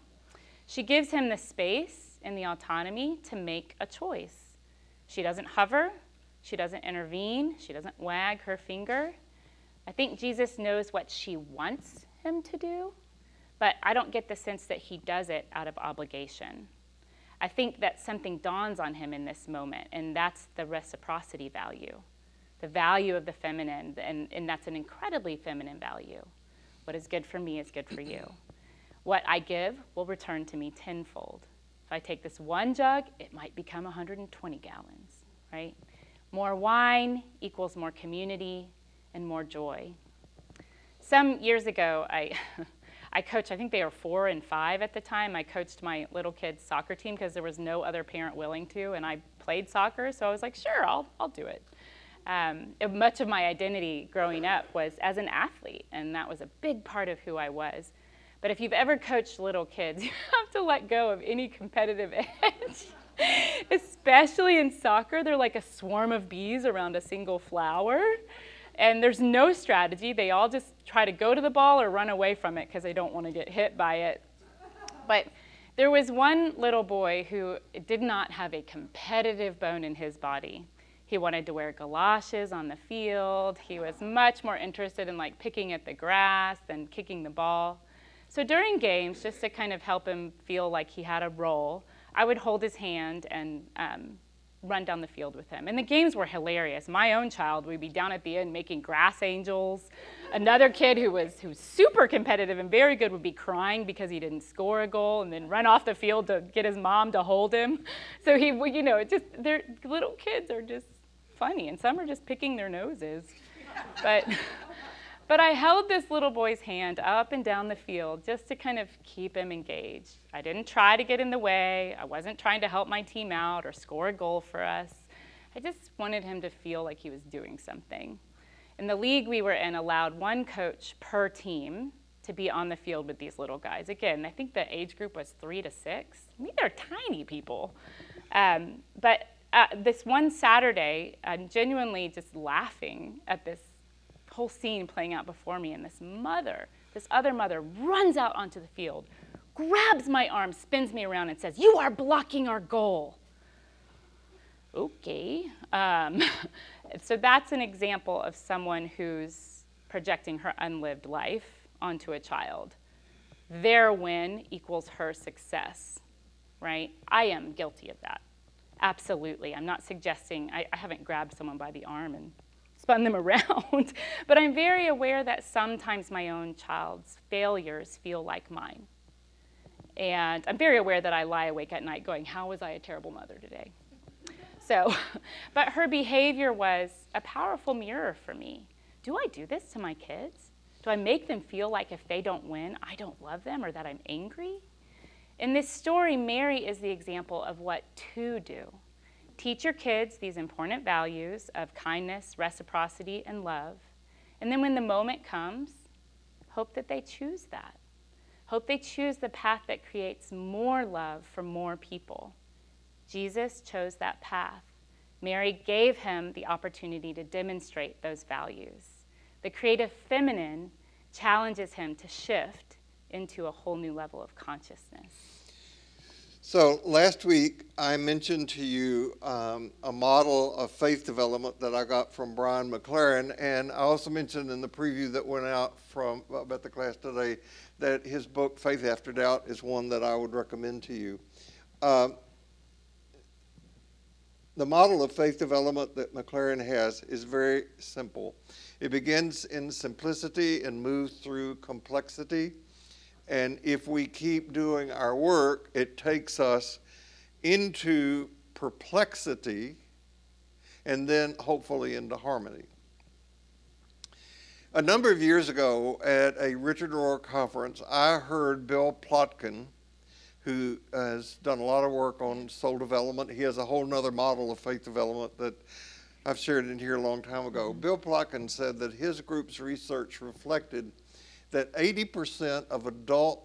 B: She gives him the space and the autonomy to make a choice. She doesn't hover, she doesn't intervene, she doesn't wag her finger. I think Jesus knows what she wants him to do, but I don't get the sense that he does it out of obligation. I think that something dawns on him in this moment, and that's the reciprocity value, the value of the feminine, and that's an incredibly feminine value. What is good for me is good for you. What I give will return to me tenfold. If I take this 1 jug, it might become 120 gallons, right? More wine equals more community and more joy. Some years ago, I coached, I think they were 4 and 5 at the time. I coached my little kids' soccer team because there was no other parent willing to, and I played soccer, so I was like, sure, I'll do it. Much of my identity growing up was as an athlete, and that was a big part of who I was. But if you've ever coached little kids, you have to let go of any competitive edge. Especially in soccer, they're like a swarm of bees around a single flower. And there's no strategy. They all just try to go to the ball or run away from it because they don't want to get hit by it. But there was one little boy who did not have a competitive bone in his body. He wanted to wear galoshes on the field. He was much more interested in like picking at the grass than kicking the ball. So during games, just to kind of help him feel like he had a role, I would hold his hand and run down the field with him. And the games were hilarious. My own child would be down at the end making grass angels. Another kid who was super competitive and very good would be crying because he didn't score a goal and then run off the field to get his mom to hold him. So he, you know, little kids are just funny, and some are just picking their noses. But I held this little boy's hand up and down the field just to kind of keep him engaged. I didn't try to get in the way. I wasn't trying to help my team out or score a goal for us. I just wanted him to feel like he was doing something. And the league we were in allowed one coach per team to be on the field with these little guys. Again, I think the age group was 3 to 6. I mean, they're tiny people. But this one Saturday, I'm genuinely just laughing at this whole scene playing out before me, and this other mother runs out onto the field, grabs my arm, spins me around, and says, "You are blocking our goal." Okay. So that's an example of someone who's projecting her unlived life onto a child. Their win equals her success, right? I am guilty of that. Absolutely. I'm not suggesting, I haven't grabbed someone by the arm and spun them around, but I'm very aware that sometimes my own child's failures feel like mine. And I'm very aware that I lie awake at night going, how was I a terrible mother today? So, but her behavior was a powerful mirror for me. Do I do this to my kids? Do I make them feel like if they don't win, I don't love them or that I'm angry? In this story, Mary is the example of what to do. Teach your kids these important values of kindness, reciprocity, and love. And then when the moment comes, hope that they choose that. Hope they choose the path that creates more love for more people. Jesus chose that path. Mary gave him the opportunity to demonstrate those values. The creative feminine challenges him to shift into a whole new level of consciousness.
A: So last week, I mentioned to you a model of faith development that I got from Brian McLaren, and I also mentioned in the preview that went out from about the class today that his book, Faith After Doubt, is one that I would recommend to you. The model of faith development that McLaren has is very simple. It begins in simplicity and moves through complexity. And if we keep doing our work, it takes us into perplexity and then hopefully into harmony. A number of years ago at a Richard Rohr conference, I heard Bill Plotkin, who has done a lot of work on soul development. He has a whole nother model of faith development that I've shared in here a long time ago. Bill Plotkin said that his group's research reflected that 80% of adult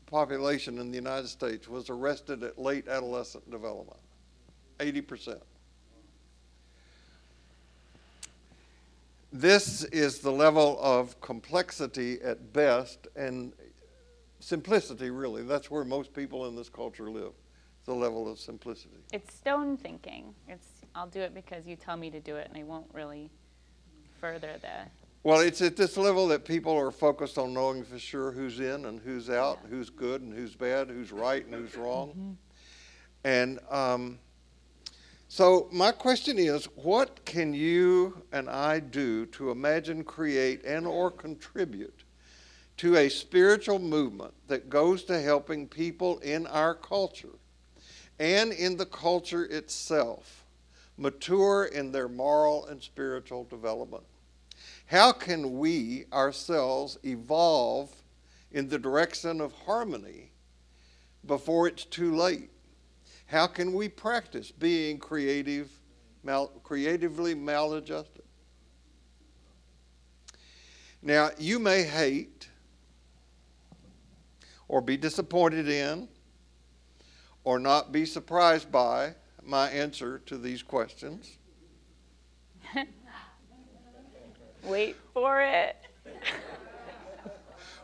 A: population in the United States was arrested at late adolescent development. 80%. This is the level of complexity at best and simplicity, really. That's where most people in this culture live, the level of simplicity.
B: It's stone thinking. I'll do it because you tell me to do it, and I won't really further the...
A: Well, it's at this level that people are focused on knowing for sure who's in and who's out, who's good and who's bad, who's right and who's wrong. Mm-hmm. And so my question is, what can you and I do to imagine, create, and or contribute to a spiritual movement that goes to helping people in our culture and in the culture itself mature in their moral and spiritual development? How can we ourselves evolve in the direction of harmony before it's too late? How can we practice being creatively maladjusted? Now, you may hate or be disappointed in or not be surprised by my answer to these questions.
B: Wait for it.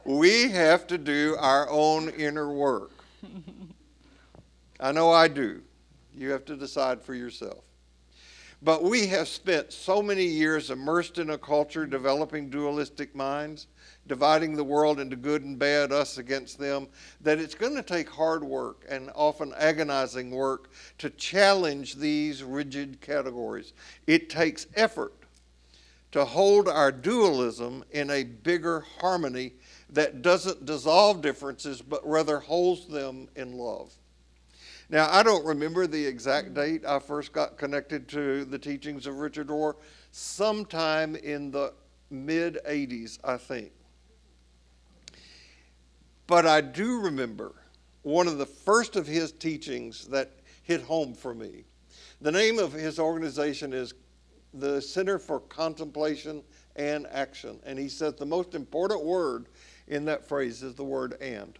A: We have to do our own inner work. I know I do. You have to decide for yourself. But we have spent so many years immersed in a culture developing dualistic minds, dividing the world into good and bad, us against them, that it's going to take hard work and often agonizing work to challenge these rigid categories. It takes effort to hold our dualism in a bigger harmony that doesn't dissolve differences, but rather holds them in love. Now, I don't remember the exact date I first got connected to the teachings of Richard Rohr, sometime in the mid-'80s, I think. But I do remember one of the first of his teachings that hit home for me. The name of his organization is the Center for Contemplation and Action. And he says the most important word in that phrase is the word and.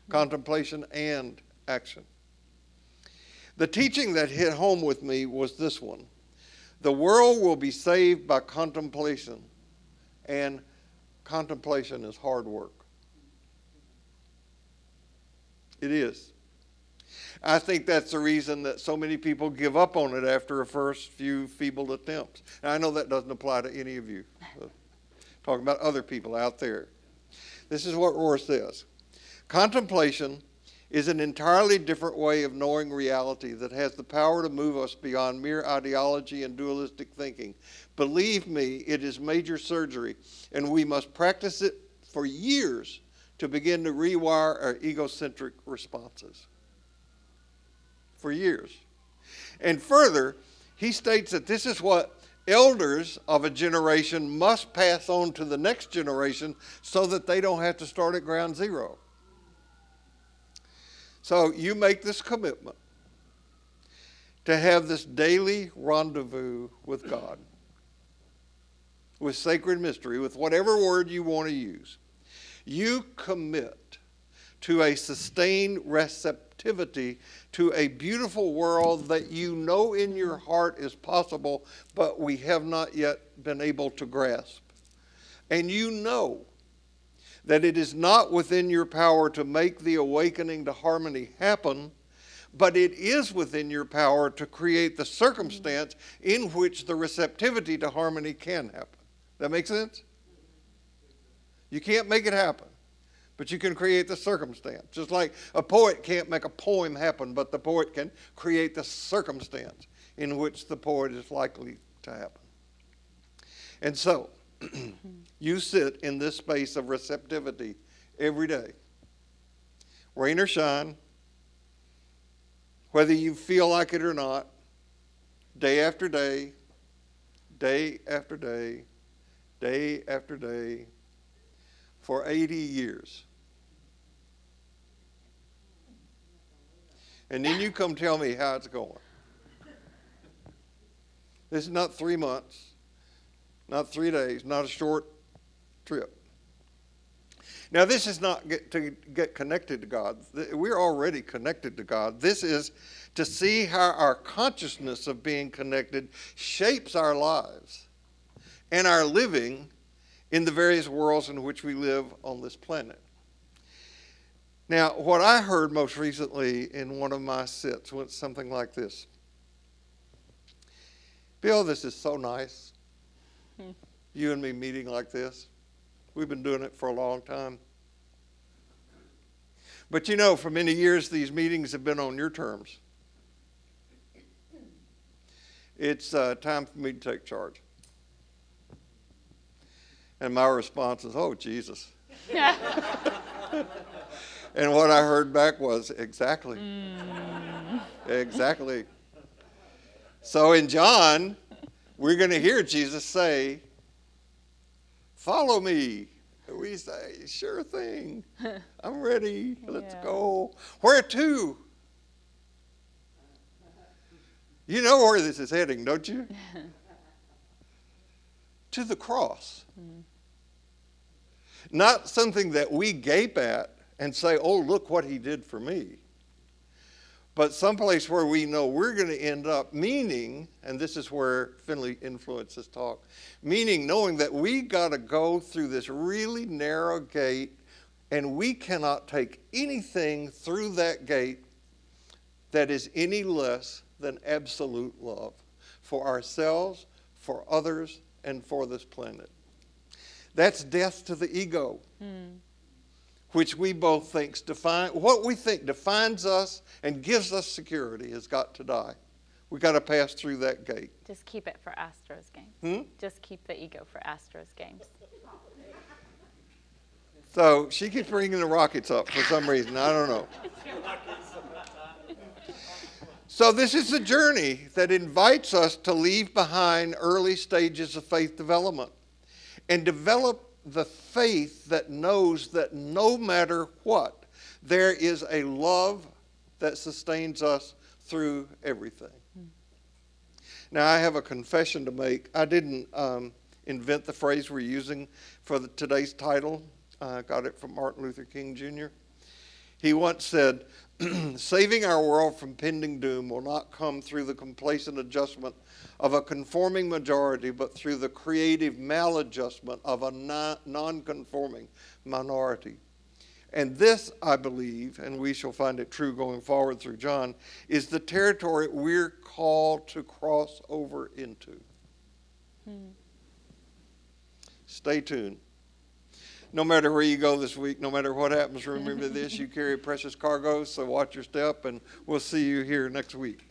A: Contemplation and action. The teaching that hit home with me was this one. The world will be saved by contemplation, and contemplation is hard work. It is. I think that's the reason that so many people give up on it after a first few feeble attempts. And I know that doesn't apply to any of you. Talking about other people out there. This is what Rohr says. Contemplation is an entirely different way of knowing reality that has the power to move us beyond mere ideology and dualistic thinking. Believe me, it is major surgery, and we must practice it for years to begin to rewire our egocentric responses. For years. And further, he states that this is what elders of a generation must pass on to the next generation so that they don't have to start at ground zero. So you make this commitment to have this daily rendezvous with God, with sacred mystery, with whatever word you want to use. You commit to a sustained receptivity to a beautiful world that you know in your heart is possible, but we have not yet been able to grasp. And you know that it is not within your power to make the awakening to harmony happen, but it is within your power to create the circumstance in which the receptivity to harmony can happen. That make sense? You can't make it happen, but you can create the circumstance. Just like a poet can't make a poem happen, but the poet can create the circumstance in which the poet is likely to happen. And so, you sit in this space of receptivity every day. Rain or shine, whether you feel like it or not, day after day, day after day, day after day, for 80 years. And then you come tell me how it's going. This is not 3 months. Not 3 days, not a short trip. Now, this is not to get connected to God. We're already connected to God. This is to see how our consciousness of being connected shapes our lives and our living in the various worlds in which we live on this planet. Now, what I heard most recently in one of my sits was something like this. Bill, this is so nice. You and me meeting like this. We've been doing it for a long time. But you know, for many years, these meetings have been on your terms. It's time for me to take charge. And my response is, oh, Jesus. And what I heard back was, exactly. Exactly. So in John, we're going to hear Jesus say, follow me. We say, sure thing. I'm ready. Let's go. Where to? You know where this is heading, don't you? To the cross. Not something that we gape at and say, oh, look what he did for me. but someplace where we know we're going to end up, meaning, and this is where Finley influences talk, meaning knowing that we got to go through this really narrow gate, and we cannot take anything through that gate that is any less than absolute love for ourselves, for others, and for this planet. That's death to the ego, which we both think what we think defines us and gives us security has got to die. We got to pass through that gate.
B: Just keep it for Astros games. Just keep the ego for Astros games.
A: So she keeps bringing the Rockets up for some reason. I don't know. So this is a journey that invites us to leave behind early stages of faith development and develop the faith that knows that no matter what, there is a love that sustains us through everything. Now, I have a confession to make. I didn't invent the phrase we're using for today's title. I got it from Martin Luther King Jr. He once said, saving our world from pending doom will not come through the complacent adjustment of a conforming majority, but through the creative maladjustment of a non-conforming minority. And this, I believe, and we shall find it true going forward through John, is the territory we're called to cross over into. Stay tuned. No matter where you go this week, no matter what happens, remember this, you carry precious cargo, so watch your step, and we'll see you here next week.